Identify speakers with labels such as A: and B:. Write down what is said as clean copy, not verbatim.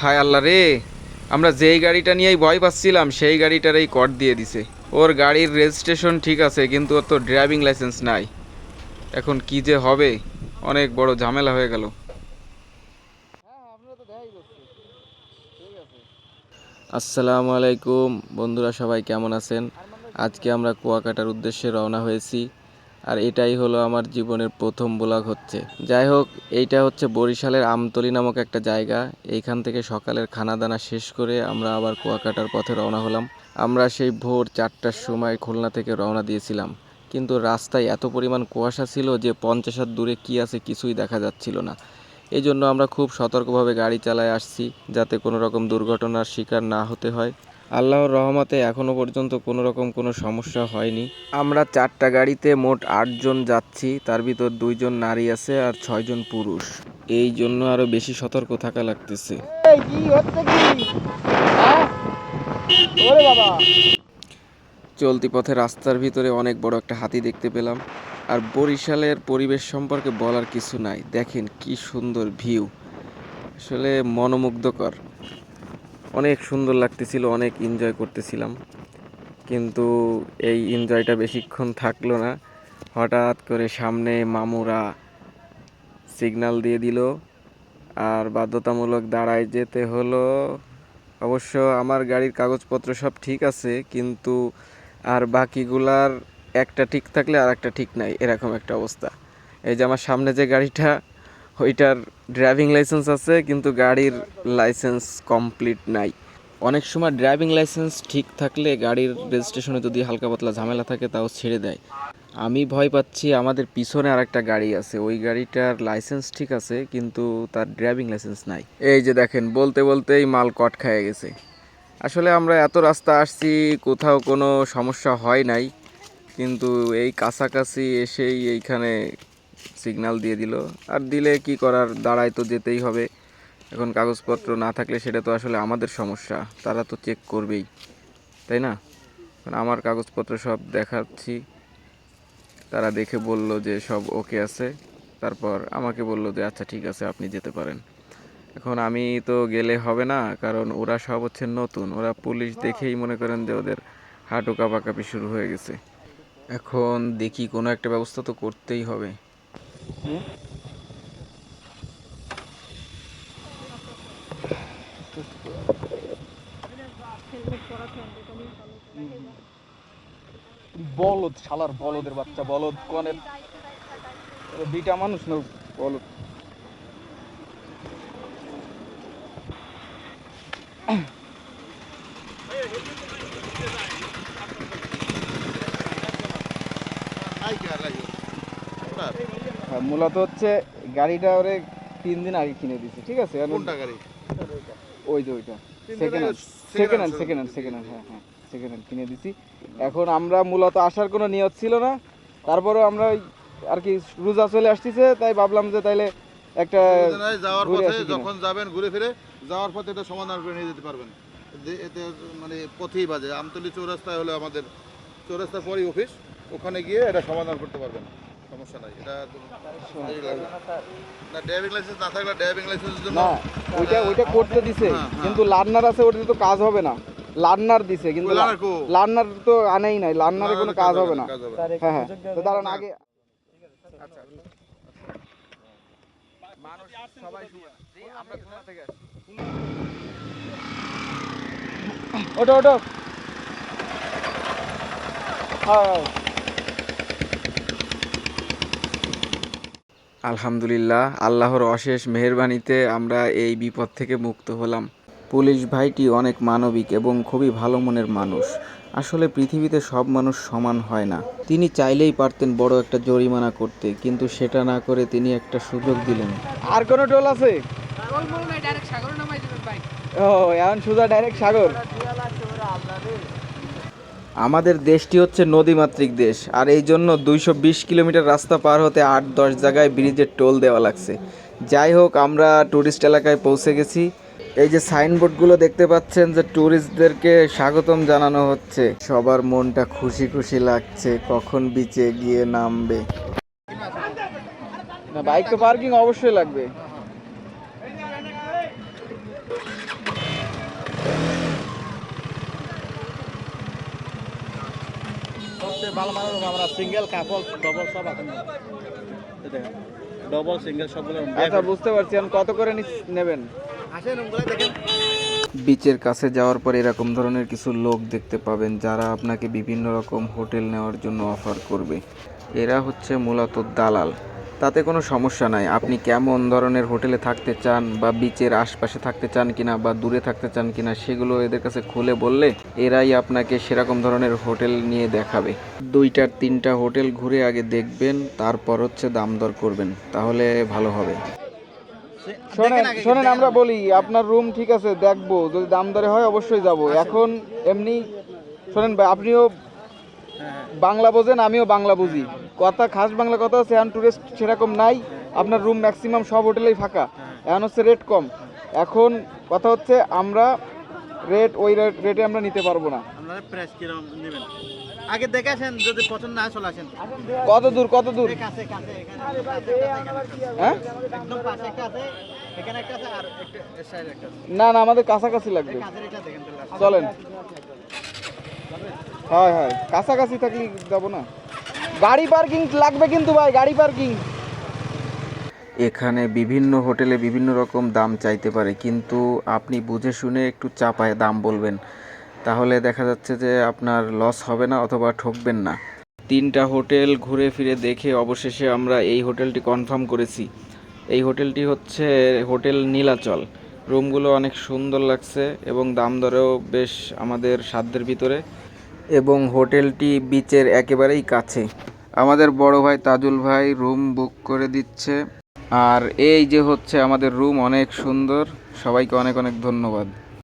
A: হায় আল্লাহ রে, আমরা যেই গাড়িটা নিয়েই ভয় পাচ্ছিলাম সেই গাড়িটারই কট দিয়ে দিছে। ওর গাড়ির রেজিস্ট্রেশন ঠিক আছে কিন্তু ওর তো ড্রাইভিং লাইসেন্স নাই। এখন কি যে হবে, অনেক বড় ঝামেলা হয়ে গেল। আসসালামু আলাইকুম বন্ধুরা, সবাই কেমন আছেন? আজকে আমরা কুয়াকাটার উদ্দেশ্যে রওনা হয়েছি, আর এটাই হলো আমার জীবনের প্রথম ব্লগ হচ্ছে। যাই হোক, এইটা হচ্ছে বরিশালের আমতলী নামক একটা জায়গা। এইখান থেকে সকালের খানা দানা শেষ করে আমরা আবার কুয়াকাটার পথে রওনা হলাম। আমরা সেই ভোর 4টার সময় খুলনা থেকে রওনা দিয়েছিলাম, কিন্তু রাস্তায় এত পরিমাণ কুয়াশা ছিল যে 50 হাত দূরে কী আছে কিছুই দেখা যাচ্ছিল না। এই জন্য আমরা খুব সতর্কভাবে গাড়ি চালায় আসছি, যাতে কোনো রকম দুর্ঘটনার শিকার না হতে হয়। আল্লাহর রহমতে এখনও পর্যন্ত কোনো রকম কোনো সমস্যা হয়নি। আমরা 4টা গাড়িতে মোট 8জন যাচ্ছি, তার ভিতর 2জন নারী আছে আর 6জন পুরুষ। এই জন্য আরও বেশি সতর্ক থাকা লাগতেছে। চলতি পথে রাস্তার ভিতরে অনেক বড় একটা হাতি দেখতে পেলাম। আর বরিশালের পরিবেশ সম্পর্কে বলার কিছু নাই, দেখেন কি সুন্দর ভিউ, আসলে মনোমুগ্ধকর। অনেক সুন্দর লাগতেছিল, অনেক এনজয় করতেছিলাম, কিন্তু এই এনজয়টা বেশিক্ষণ থাকলো না। হঠাৎ করে সামনে মামুরা সিগন্যাল দিয়ে দিল, আর বাধ্যতামূলক দাঁড়ায় যেতে হলো। অবশ্য আমার গাড়ির কাগজপত্র সব ঠিক আছে, কিন্তু আর বাকিগুলার একটা ঠিক থাকলে আর একটা ঠিক নাই, এরকম একটা অবস্থা। এই যে আমার সামনে যে গাড়িটা, ওইটার ড্রাইভিং লাইসেন্স আছে কিন্তু গাড়ির লাইসেন্স কমপ্লিট নাই। অনেক সময় ড্রাইভিং লাইসেন্স ঠিক থাকলে গাড়ির রেজিস্ট্রেশনে যদি হালকা পাতলা ঝামেলা থাকে তাও ছেড়ে দেয়। আমি ভয় পাচ্ছি আমাদের পিছনে আর একটা গাড়ি আছে, ওই গাড়িটার লাইসেন্স ঠিক আছে কিন্তু তার ড্রাইভিং লাইসেন্স নাই। এই যে দেখেন, বলতে বলতেই মাল কট খেয়ে গেছে। আসলে আমরা এত রাস্তা আসছি, কোথাও কোনো সমস্যা হয় নাই, কিন্তু এই কাছাকাছি এসেই এইখানে সিগন্যাল দিয়ে দিল। আর দিলে কি করার, দাঁড়ায় তো যেতেই হবে। এখন কাগজপত্র না থাকলে সেটা তো আসলে আমাদের সমস্যা, তারা তো চেক করবেই, তাই না? আমার কাগজপত্র সব দেখাচ্ছি, তারা দেখে বলল যে সব ওকে আছে। তারপর আমাকে বলল যে আচ্ছা ঠিক আছে, আপনি যেতে পারেন। এখন আমি তো গেলে হবে না, কারণ ওরা সব হচ্ছে নতুন, ওরা পুলিশ দেখেই মনে করেন যে ওদের হাঁটু কাঁপাকাঁপি শুরু হয়ে গেছে। এখন দেখি কোনো একটা ব্যবস্থা তো করতেই হবে।
B: বলদ, শালার বলদের বাচ্চা, বলদ কনের দুইটা মানুষ না, বলদ। হ্যাঁ, মূলত হচ্ছে গাড়িটা ওরে 3 দিন আগে কিনে দিছে, ঠিক আছে?
C: কোনটা গাড়ি?
B: ওই যে ওইটা সেকেন্ড হ্যান্ড, হ্যাঁ হ্যাঁ, সেকেন্ড হ্যান্ড কিনে দিছি। এখন আমরা মূলত আসার কোনো নিয়ত ছিল না, তারপরেও আমরা ওই আর কি রোজা চলে আসতেছে, তাই ভাবলাম যে তাইলে একটা
C: যাওয়ার
B: ঘুরে
C: পথে
B: আসি কিনা।
C: যখন যাবেন ঘুরে ফিরে যাওয়ার পথে এটা সমাধান করে নিয়ে যেতে পারবেন। এতে মানে পথেই বাজে আমতলী চৌরাস্তায় হলো আমাদের চৌরাস্তার পরই অফিস, ওখানে গিয়ে এটা সমাধান করতে পারবেন, সমস্যা নাই। এটা না ড্রাইভিং লাইসেন্স না থাকলে ড্রাইভিং লাইসেন্সের জন্য
B: না, ওইটা করতে দিছে, কিন্তু লার্নার আছে, ওটাতে তো কাজ হবে না। লার্নার দিছে কিন্তু লার্নার তো আনেই নাই, লার্নারে কোনো কাজ হবে না। হ্যাঁ হ্যাঁ, তো দাঁড়ান আগে। আচ্ছা, মানুষ সবাই আমরা খুলনা থেকে আসি। ওঠো ওঠো। হ্যাঁ,
A: আলহামদুলিল্লাহ, আল্লাহর অশেষ মেহেরবানিতে আমরা এই বিপদ থেকে মুক্ত হলাম। পুলিশ ভাইটি অনেক মানবিক এবং খুবই ভালো মনের মানুষ। আসলে পৃথিবীতে সব মানুষ সমান হয় না। তিনি চাইলেই পারতেন বড় একটা জরিমানা করতে, কিন্তু সেটা না করে তিনি একটা সুযোগ দিলেন।
B: আর কোনো টোল আছে? ও, এখন সোজা ডাইরেক্ট সাগর।
A: আমাদের দেশটি হচ্ছে নদীমাতৃক দেশ, আর এই জন্য 220 কিলোমিটার রাস্তা পার হতে 8-10 জায়গায় ব্রিজের টোল দেওয়া লাগছে। যাই হোক, আমরা ট্যুরিস্ট এলাকায় পৌঁছে গেছি। এই যে সাইনবোর্ডগুলো দেখতে পাচ্ছেন, যে ট্যুরিস্টদেরকে স্বাগতম জানানো হচ্ছে। সবার মনটা খুশি খুশি লাগছে, কখন বিচে গিয়ে নামবে।
B: না, বাইক তো পার্কিং অবশ্যই লাগবে।
D: সবচেয়ে ভালো মানের রুম আমরা সিঙ্গেল কাপল ডবল সব আছে দেখেন ডবল সিঙ্গেল সবগুলো
B: আচ্ছা বুঝতে পারছি। এখন কত করে নেবেন?
D: আসেন রুমগুলো দেখেন।
A: বিচের কাছে যাওয়ার পর এরকম ধরনের কিছু লোক দেখতে পাবেন যারা আপনাকে বিভিন্ন রকম হোটেল নেওয়ার জন্য অফার করবে। এরা হচ্ছে মূলত দালাল। তাতে কোনো সমস্যা নাই, আপনি কেমন ধরনের হোটেলে থাকতে চান বা বিচের আশপাশে থাকতে চান কিনা বা দূরে থাকতে চান কিনা সেগুলো এদের কাছে খুলে বললে এরাই আপনাকে সেরকম ধরনের হোটেল নিয়ে দেখাবে। 2-3টা হোটেল ঘুরে আগে দেখবেন, তারপর হচ্ছে দাম দর করবেন, তাহলে ভালো হবে।
B: শোনেন শোনেন, আমরা বলি আপনার রুম ঠিক আছে দেখবো, যদি দাম দরে হয় অবশ্যই যাব। এখন এমনি শোনেন ভাই, আপনিও বাংলা বোঝেন, আমিও বাংলা বুঝি, কথা খাস বাংলা কথা আছে। এখন টুরিস্ট সেরকম নাই, আপনার রুম ম্যাক্সিমাম সব হোটেলেই ফাঁকা। এখন হচ্ছে রেট কম। এখন কথা হচ্ছে আমরা ওই রেটে আমরা নিতে পারবো না।
D: আপনারা প্রাইস কিরকম নেবেন আগে দেখে আসেন, যদি পছন্দ না হয় চলে আসেন।
B: কত দূর কত দূর?
D: কাছে কাছে
B: হ্যাঁ
D: একদম পাশে একটা আছে, এখানে একটা আছে আর একটা সাইডে একটা আছে।
B: না না, আমাদের কাছাকাছি লাগবে।
D: কাছের এটা দেখেন তাহলে।
B: চলেন। হ্যাঁ হ্যাঁ, কাছাকাছি থাকলে যাবো না। গাড়ি পার্কিং লাগবে কিন্তু ভাই, গাড়ি পার্কিং।
A: এখানে বিভিন্ন হোটেলে বিভিন্ন রকম দাম চাইতে পারে, কিন্তু আপনি বুঝে শুনে একটু চাপায় দাম বলবেন, তাহলে দেখা যাচ্ছে যে আপনার লস হবে না অথবা ঠকবেন না। 3টা হোটেল ঘুরে ফিরে দেখে অবশেষে আমরা এই হোটেলটি কনফার্ম করেছি। এই হোটেলটি হচ্ছে হোটেল নীলাচল। রুমগুলো অনেক সুন্দর লাগছে এবং দাম দরেও বেশ আমাদের সাধ্যের ভিতরে, এবং হোটেলটি বিচের একেবারেই কাছে। আমাদের বড় ভাই তাজুল ভাই রুম বুক করে দিচ্ছে। আর এই যে হচ্ছে আমাদের রুম, অনেক সুন্দর। সবাইকে অনেক অনেক ধন্যবাদ।